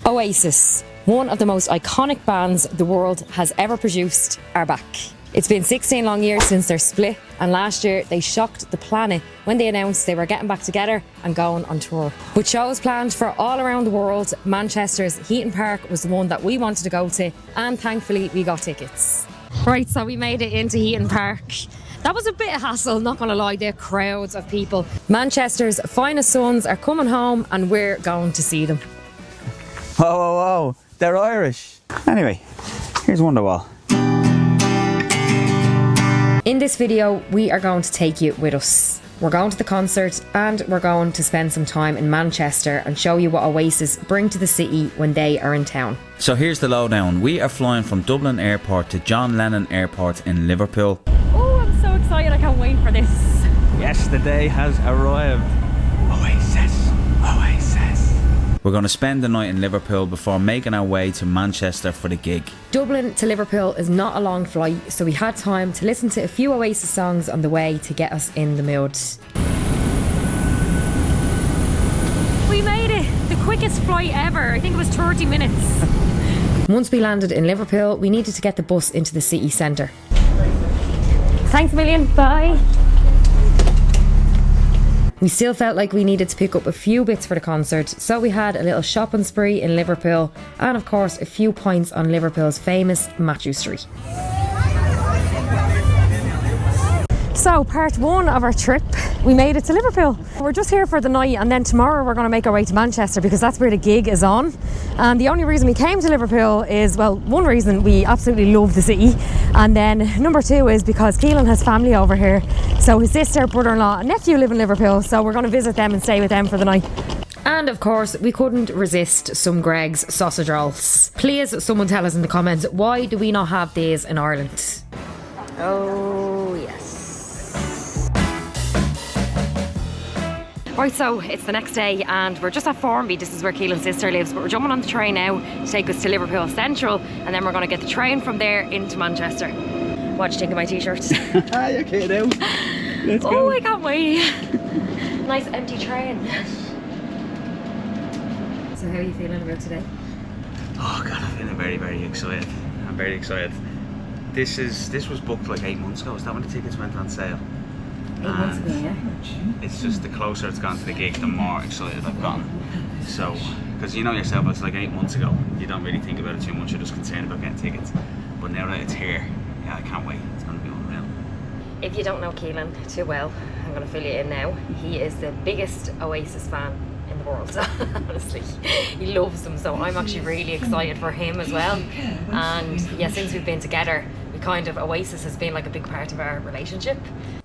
Oasis, one of the most iconic bands the world has ever produced, are back. It's been 16 long years since their split, and last year they shocked the planet when they announced they were getting back together and going on tour. With shows planned for all around the world, Manchester's Heaton Park was the one that we wanted to go to, and thankfully we got tickets. Right, so we made it into Heaton Park. That was a bit of hassle, not gonna lie, there are crowds of people. Manchester's finest sons are coming home and we're going to see them. Whoa, whoa, whoa, they're Irish. Anyway, here's Wonderwall. In this video, we are going to take you with us. We're going to the concert and we're going to spend some time in Manchester and show you what Oasis bring to the city when they are in town. So here's the lowdown. We are flying from Dublin Airport to John Lennon Airport in Liverpool. Oh, I'm so excited, I can't wait for this. Yes, the day has arrived. Oasis, Oasis. We're going to spend the night in Liverpool before making our way to Manchester for the gig. Dublin to Liverpool is not a long flight, so we had time to listen to a few Oasis songs on the way to get us in the mood. We made it! The quickest flight ever. I think it was 30 minutes. Once we landed in Liverpool, we needed to get the bus into the city centre. Thanks a million, bye! We still felt like we needed to pick up a few bits for the concert, so we had a little shopping spree in Liverpool and of course a few pints on Liverpool's famous Matthew Street. So part one of our trip, we made it to Liverpool. We're just here for the night and then tomorrow we're going to make our way to Manchester because that's where the gig is on. And the only reason we came to Liverpool is, well, one reason, we absolutely love the city, and then number two is because Keelan has family over here. So his sister, brother-in-law and nephew live in Liverpool, so we're going to visit them and stay with them for the night. And of course, we couldn't resist some Greg's sausage rolls. Please, someone tell us in the comments, why do we not have these in Ireland? Oh, yes. Right, so it's the next day and we're just at Formby. This is where Keelan's sister lives, but we're jumping on the train now to take us to Liverpool Central, and then we're going to get the train from there into Manchester. What do you think of my t-shirt? You're okay now. Let's go. Oh, I can't wait. Nice empty train. So how are you feeling about today? Oh god, I'm feeling very, very excited. I'm very excited. This was booked like 8 months ago. Is that when the tickets went on sale? 8 months ago, yeah. It's just the closer it's gone to the gig, the more excited I've gotten. So, because you know yourself, it's like 8 months ago. You don't really think about it too much. You're just concerned about getting tickets. But now that it's here, yeah, I can't wait. It's going to be unreal. If you don't know Keelan too well, I'm going to fill you in now. He is the biggest Oasis fan in the world. Honestly, he loves them. So I'm actually really excited for him as well. And yeah, since we've been together, Oasis has been like a big part of our relationship.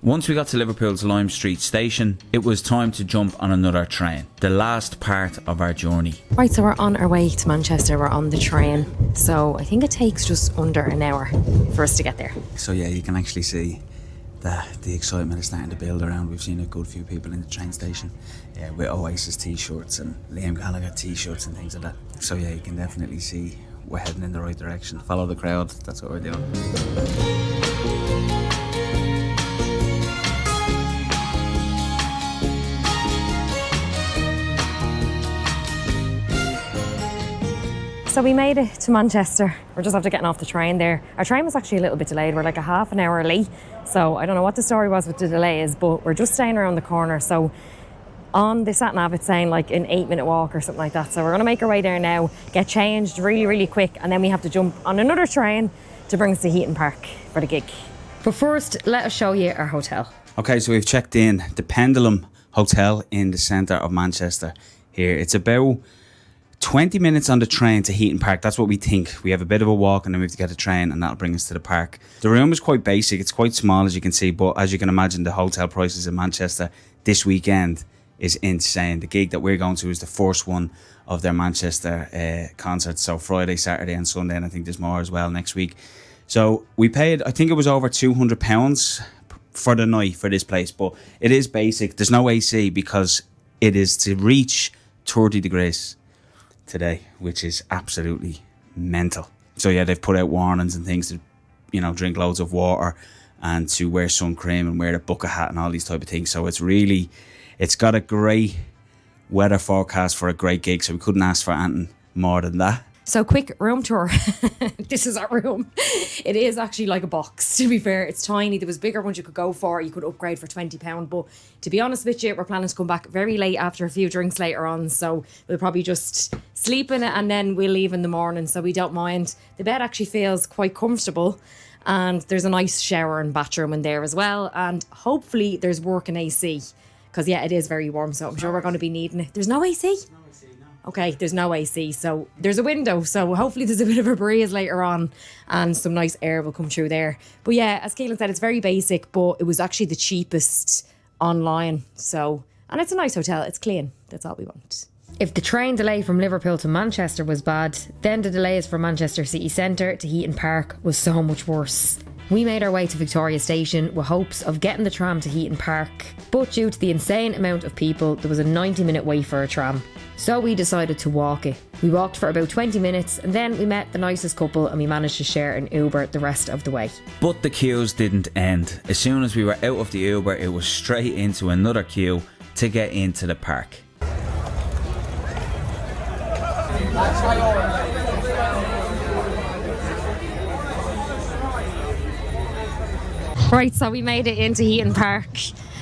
Once we got to Liverpool's Lime Street station, it was time to jump on another train. The last part of our journey. Right, so we're on our way to Manchester. We're on the train. So I think it takes just under an hour for us to get there. So yeah, you can actually see that the excitement is starting to build around. We've seen a good few people in the train station with Oasis t-shirts and Liam Gallagher t-shirts and things like that. So yeah, you can definitely see we're heading in the right direction. Follow the crowd, that's what we're doing. So we made it to Manchester. We're just after getting off the train there. Our train was actually a little bit delayed. We're like a half an hour late. So I don't know what the story was with the delays, but we're just staying around the corner. So on the sat nav it's saying like an 8-minute walk or something like that. So we're gonna make our way there now, get changed really, really quick, and then we have to jump on another train to bring us to Heaton Park for the gig. But first, let us show you our hotel. Okay, so we've checked in the Pendulum Hotel in the centre of Manchester here. It's about 20 minutes on the train to Heaton Park. That's what we think. We have a bit of a walk and then we have to get a train and that'll bring us to the park. The room is quite basic. It's quite small, as you can see, but as you can imagine, the hotel prices in Manchester this weekend is insane. The gig that we're going to is the first one of their Manchester concerts. So Friday, Saturday and Sunday, and I think there's more as well next week. So we paid, I think it was over £200 for the night for this place, but it is basic. There's no AC because it is to reach 30 degrees today, which is absolutely mental. So yeah, they've put out warnings and things to, you know, drink loads of water and to wear sun cream and wear a bucket hat and all these type of things. So it's got a great weather forecast for a great gig, so we couldn't ask for anything more than that. So quick room tour. This is our room. It is actually like a box, to be fair. It's tiny. There was bigger ones you could go for. You could upgrade for £20. But to be honest with you, we're planning to come back very late after a few drinks later on. So we'll probably just sleep in it and then we'll leave in the morning. So we don't mind. The bed actually feels quite comfortable. And there's a nice shower and bathroom in there as well. And hopefully there's working AC. Because, yeah, it is very warm. So I'm sure we're going to be needing it. There's no AC? Okay, there's no AC, so there's a window, so hopefully there's a bit of a breeze later on and some nice air will come through there. But yeah, as Keelan said, it's very basic, but it was actually the cheapest online. So, and it's a nice hotel, it's clean, that's all we want. If the train delay from Liverpool to Manchester was bad, then the delays from Manchester City Centre to Heaton Park was so much worse. We made our way to Victoria Station with hopes of getting the tram to Heaton Park, but due to the insane amount of people, there was a 90-minute wait for a tram. So we decided to walk it. We walked for about 20 minutes and then we met the nicest couple and we managed to share an Uber the rest of the way. But the queues didn't end. As soon as we were out of the Uber, it was straight into another queue to get into the park. Right, so we made it into Heaton Park.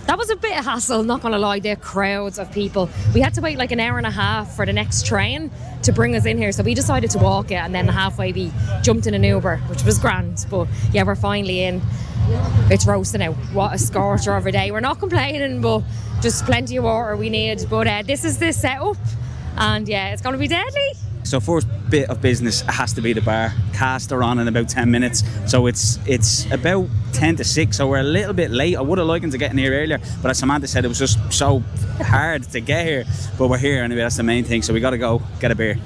That was a bit of hassle, not going to lie, there are crowds of people. We had to wait like an hour and a half for the next train to bring us in here, so we decided to walk it and then halfway we jumped in an Uber, which was grand. But yeah, we're finally in. It's roasting out. What a scorcher of a day. We're not complaining, but just plenty of water we need. But this is the setup and yeah, it's going to be deadly. So first bit of business has to be the bar. Cast are on in about 10 minutes. So it's about 10 to 6. So we're a little bit late. I would have liked to get in here earlier, but as Samantha said, it was just so hard to get here. But we're here anyway, that's the main thing. So we got to go get a beer.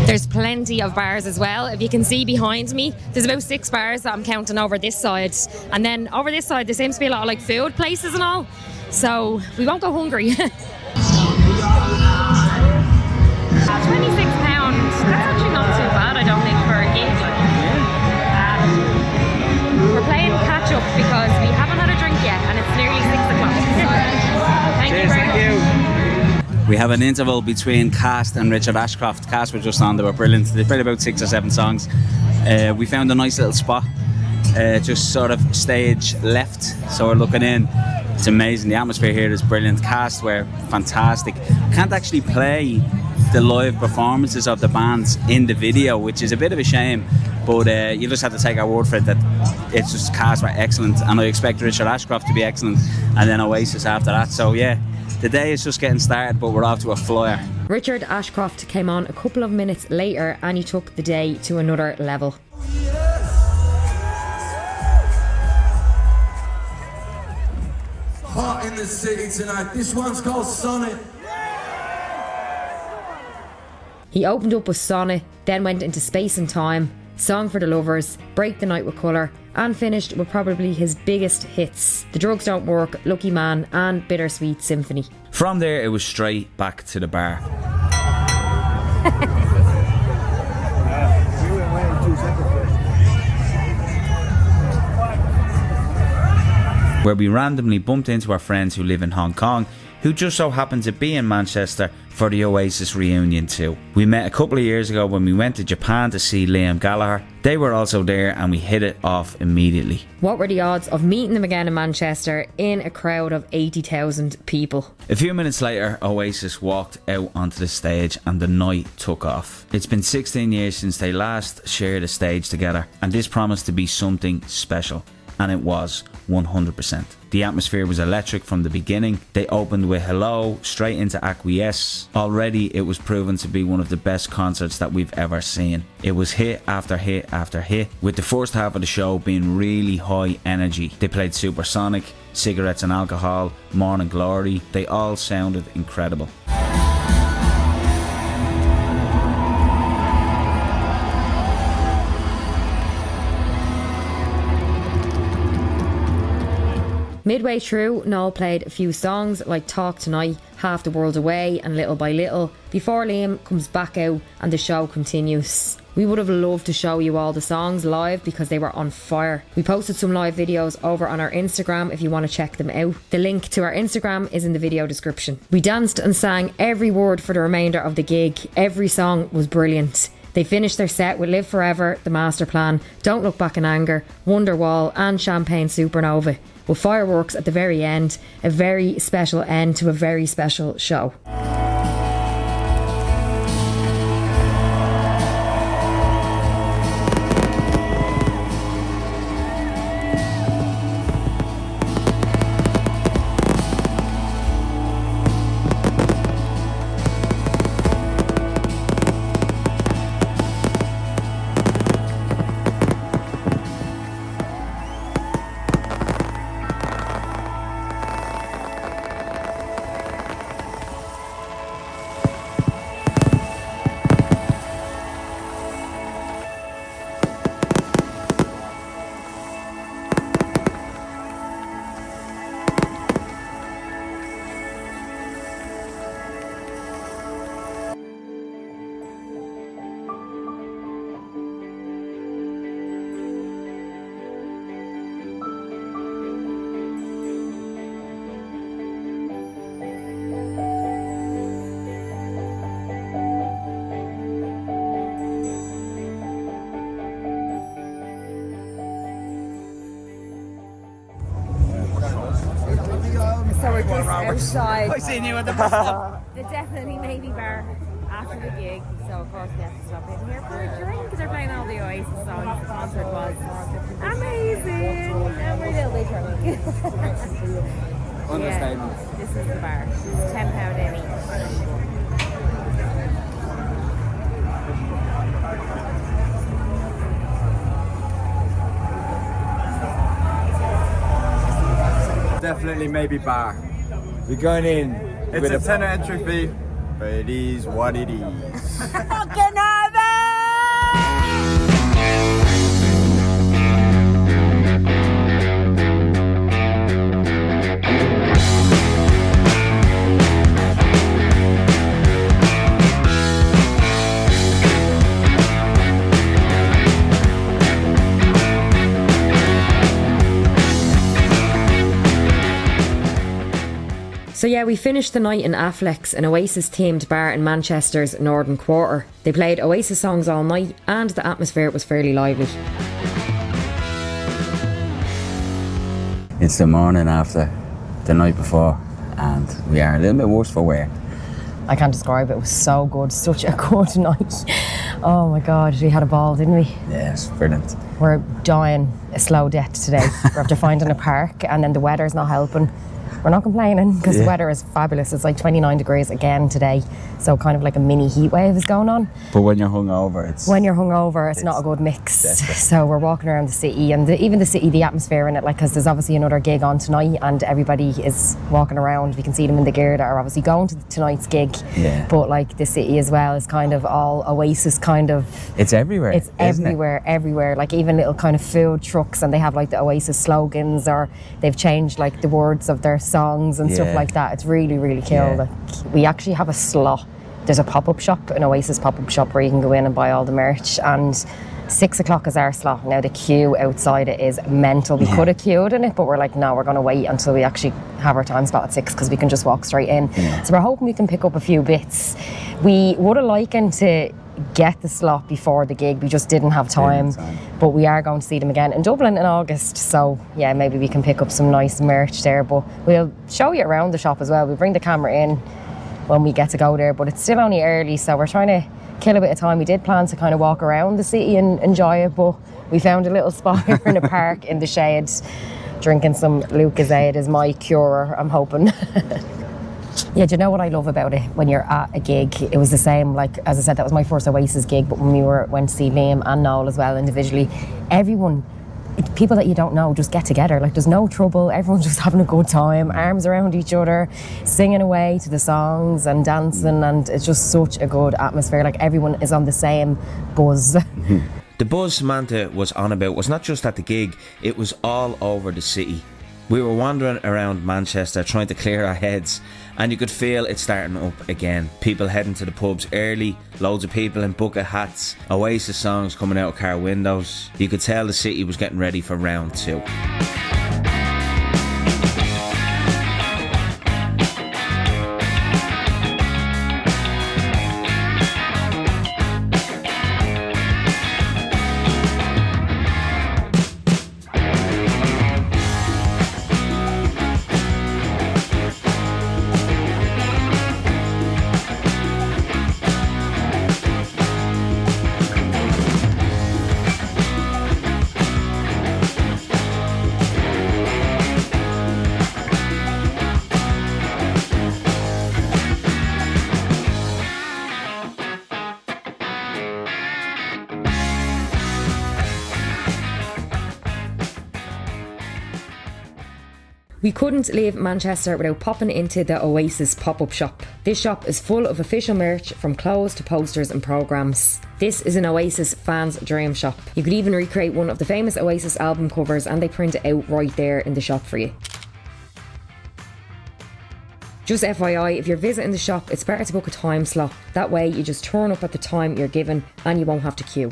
There's plenty of bars as well. If you can see behind me, there's about 6 bars that I'm counting over this side. And then over this side, there seems to be a lot of like food places and all. So we won't go hungry. £26. That's actually not too bad, I don't think, for a gig. We're playing catch up because we haven't had a drink yet and it's nearly 6 o'clock. Thank you very much. We have an interval between Cast and Richard Ashcroft. Cast were just on, they were brilliant. They played about 6 or 7 songs. We found a nice little spot, just sort of stage left, so we're looking in. It's amazing, the atmosphere here is brilliant. Cast were fantastic. Can't actually play the live performances of the bands in the video, which is a bit of a shame, but you just have to take our word for it that it's just Cast were excellent, and I expect Richard Ashcroft to be excellent, and then Oasis after that. So yeah, the day is just getting started, but we're off to a flyer. Richard Ashcroft came on a couple of minutes later and he took the day to another level. Hot in the city tonight. This one's called Sonnet. He opened up with Sonnet, then went into Space and Time, Song for the Lovers, Break the Night with Colour, and finished with probably his biggest hits, The Drugs Don't Work, Lucky Man and Bittersweet Symphony. From there, it was straight back to the bar. Where we randomly bumped into our friends who live in Hong Kong, who just so happened to be in Manchester for the Oasis reunion too. We met a couple of years ago when we went to Japan to see Liam Gallagher. They were also there and we hit it off immediately. What were the odds of meeting them again in Manchester in a crowd of 80,000 people? A few minutes later, Oasis walked out onto the stage and the night took off. It's been 16 years since they last shared a stage together, and this promised to be something special. And it was, 100%. The atmosphere was electric from the beginning. They opened with Hello, straight into Acquiesce. Already it was proven to be one of the best concerts that we've ever seen. It was hit after hit after hit, with the first half of the show being really high energy. They played Supersonic, Cigarettes and Alcohol, Morning Glory. They all sounded incredible. Midway through, Noel played a few songs like Talk Tonight, Half the World Away and Little by Little, before Liam comes back out and the show continues. We would have loved to show you all the songs live because they were on fire. We posted some live videos over on our Instagram if you want to check them out. The link to our Instagram is in the video description. We danced and sang every word for the remainder of the gig. Every song was brilliant. They finished their set with Live Forever, The Master Plan, Don't Look Back in Anger, Wonderwall and Champagne Supernova, with fireworks at the very end. A very special end to a very special show. So we're just outside. I seen you at the bus stop. The Definitely Maybe bar after the gig, so of course we have to stop in here for a drink because they're playing all the Oasis songs. The concert was amazing, and we're a little bit drunk. Understatement. Yeah, this is the bar. It's £10 in each. Definitely Maybe bar. We're going in. It's a tenner entry fee, but it is what it is. Fucking nervous! So yeah, we finished the night in Affleck's, an Oasis-themed bar in Manchester's Northern Quarter. They played Oasis songs all night and the atmosphere was fairly lively. It's the morning after the night before, and we are a little bit worse for wear. I can't describe it, it was so good, such a good night. Oh my God, we had a ball, didn't we? Yes, brilliant. We're dying a slow death today. We're after finding a park and then the weather's not helping. We're not complaining because the weather is fabulous. It's like 29 degrees again today. So kind of like a mini heat wave is going on. But when you're hungover, it's not a good mix. desperate. So we're walking around the city and even the city, the atmosphere in it, like, because there's obviously another gig on tonight and everybody is walking around. We can see them in the gear that are obviously going to tonight's gig. Yeah. But like the city as well is kind of all Oasis kind of. It's everywhere. It's everywhere. Like even little kind of food trucks, and they have like the Oasis slogans, or they've changed like the words of their songs and stuff like that. It's really, really cool. Yeah. Like we actually have a slot. There's a pop-up shop, an Oasis pop-up shop, where you can go in and buy all the merch, and 6 o'clock is our slot. Now the queue outside it is mental. We could have queued in it, but we're like, no, we're going to wait until we actually have our time slot at 6 because we can just walk straight in. So we're hoping we can pick up a few bits. We would have liked to get the slot before the gig, we just didn't have time. But we are going to see them again in Dublin in August, so yeah, maybe we can pick up some nice merch there. But we'll show you around the shop as well. We'll bring the camera in when we get to go there, but it's still only early, so we're trying to kill a bit of time. We did plan to kind of walk around the city and enjoy it, but we found a little spot here in a park in the shade, drinking some Lucozade is my cure, I'm hoping. Yeah, do you know what I love about it? When you're at a gig, it was the same, like, as I said, that was my first Oasis gig, but when we went to see Liam and Noel as well individually, everyone, people that you don't know just get together. Like, there's no trouble, everyone's just having a good time, arms around each other, singing away to the songs and dancing, and it's just such a good atmosphere. Like, everyone is on the same buzz. The buzz Samantha was on about was not just at the gig, it was all over the city. We were wandering around Manchester trying to clear our heads, and you could feel it starting up again. People heading to the pubs early, loads of people in bucket hats, Oasis songs coming out of car windows. You could tell the city was getting ready for round 2. We couldn't leave Manchester without popping into the Oasis pop-up shop. This shop is full of official merch from clothes to posters and programmes. This is an Oasis fan's dream shop. You could even recreate one of the famous Oasis album covers and they print it out right there in the shop for you. Just FYI, if you're visiting the shop, it's better to book a time slot. That way you just turn up at the time you're given and you won't have to queue.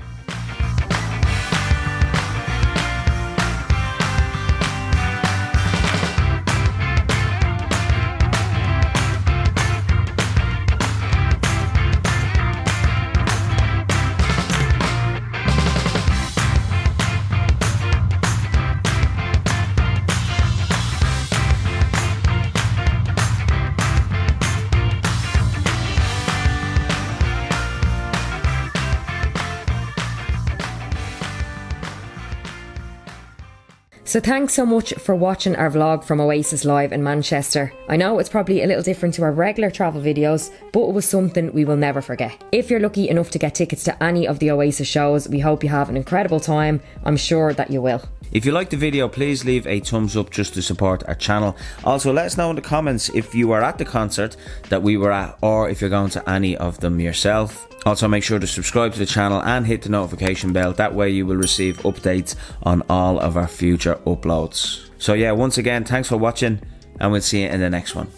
So thanks so much for watching our vlog from Oasis Live in Manchester. I know it's probably a little different to our regular travel videos, but it was something we will never forget. If you're lucky enough to get tickets to any of the Oasis shows, we hope you have an incredible time. I'm sure that you will. If you liked the video, please leave a thumbs up just to support our channel. Also, let us know in the comments if you were at the concert that we were at, or if you're going to any of them yourself. Also, make sure to subscribe to the channel and hit the notification bell. That way you will receive updates on all of our future uploads. So yeah, once again, thanks for watching and we'll see you in the next one.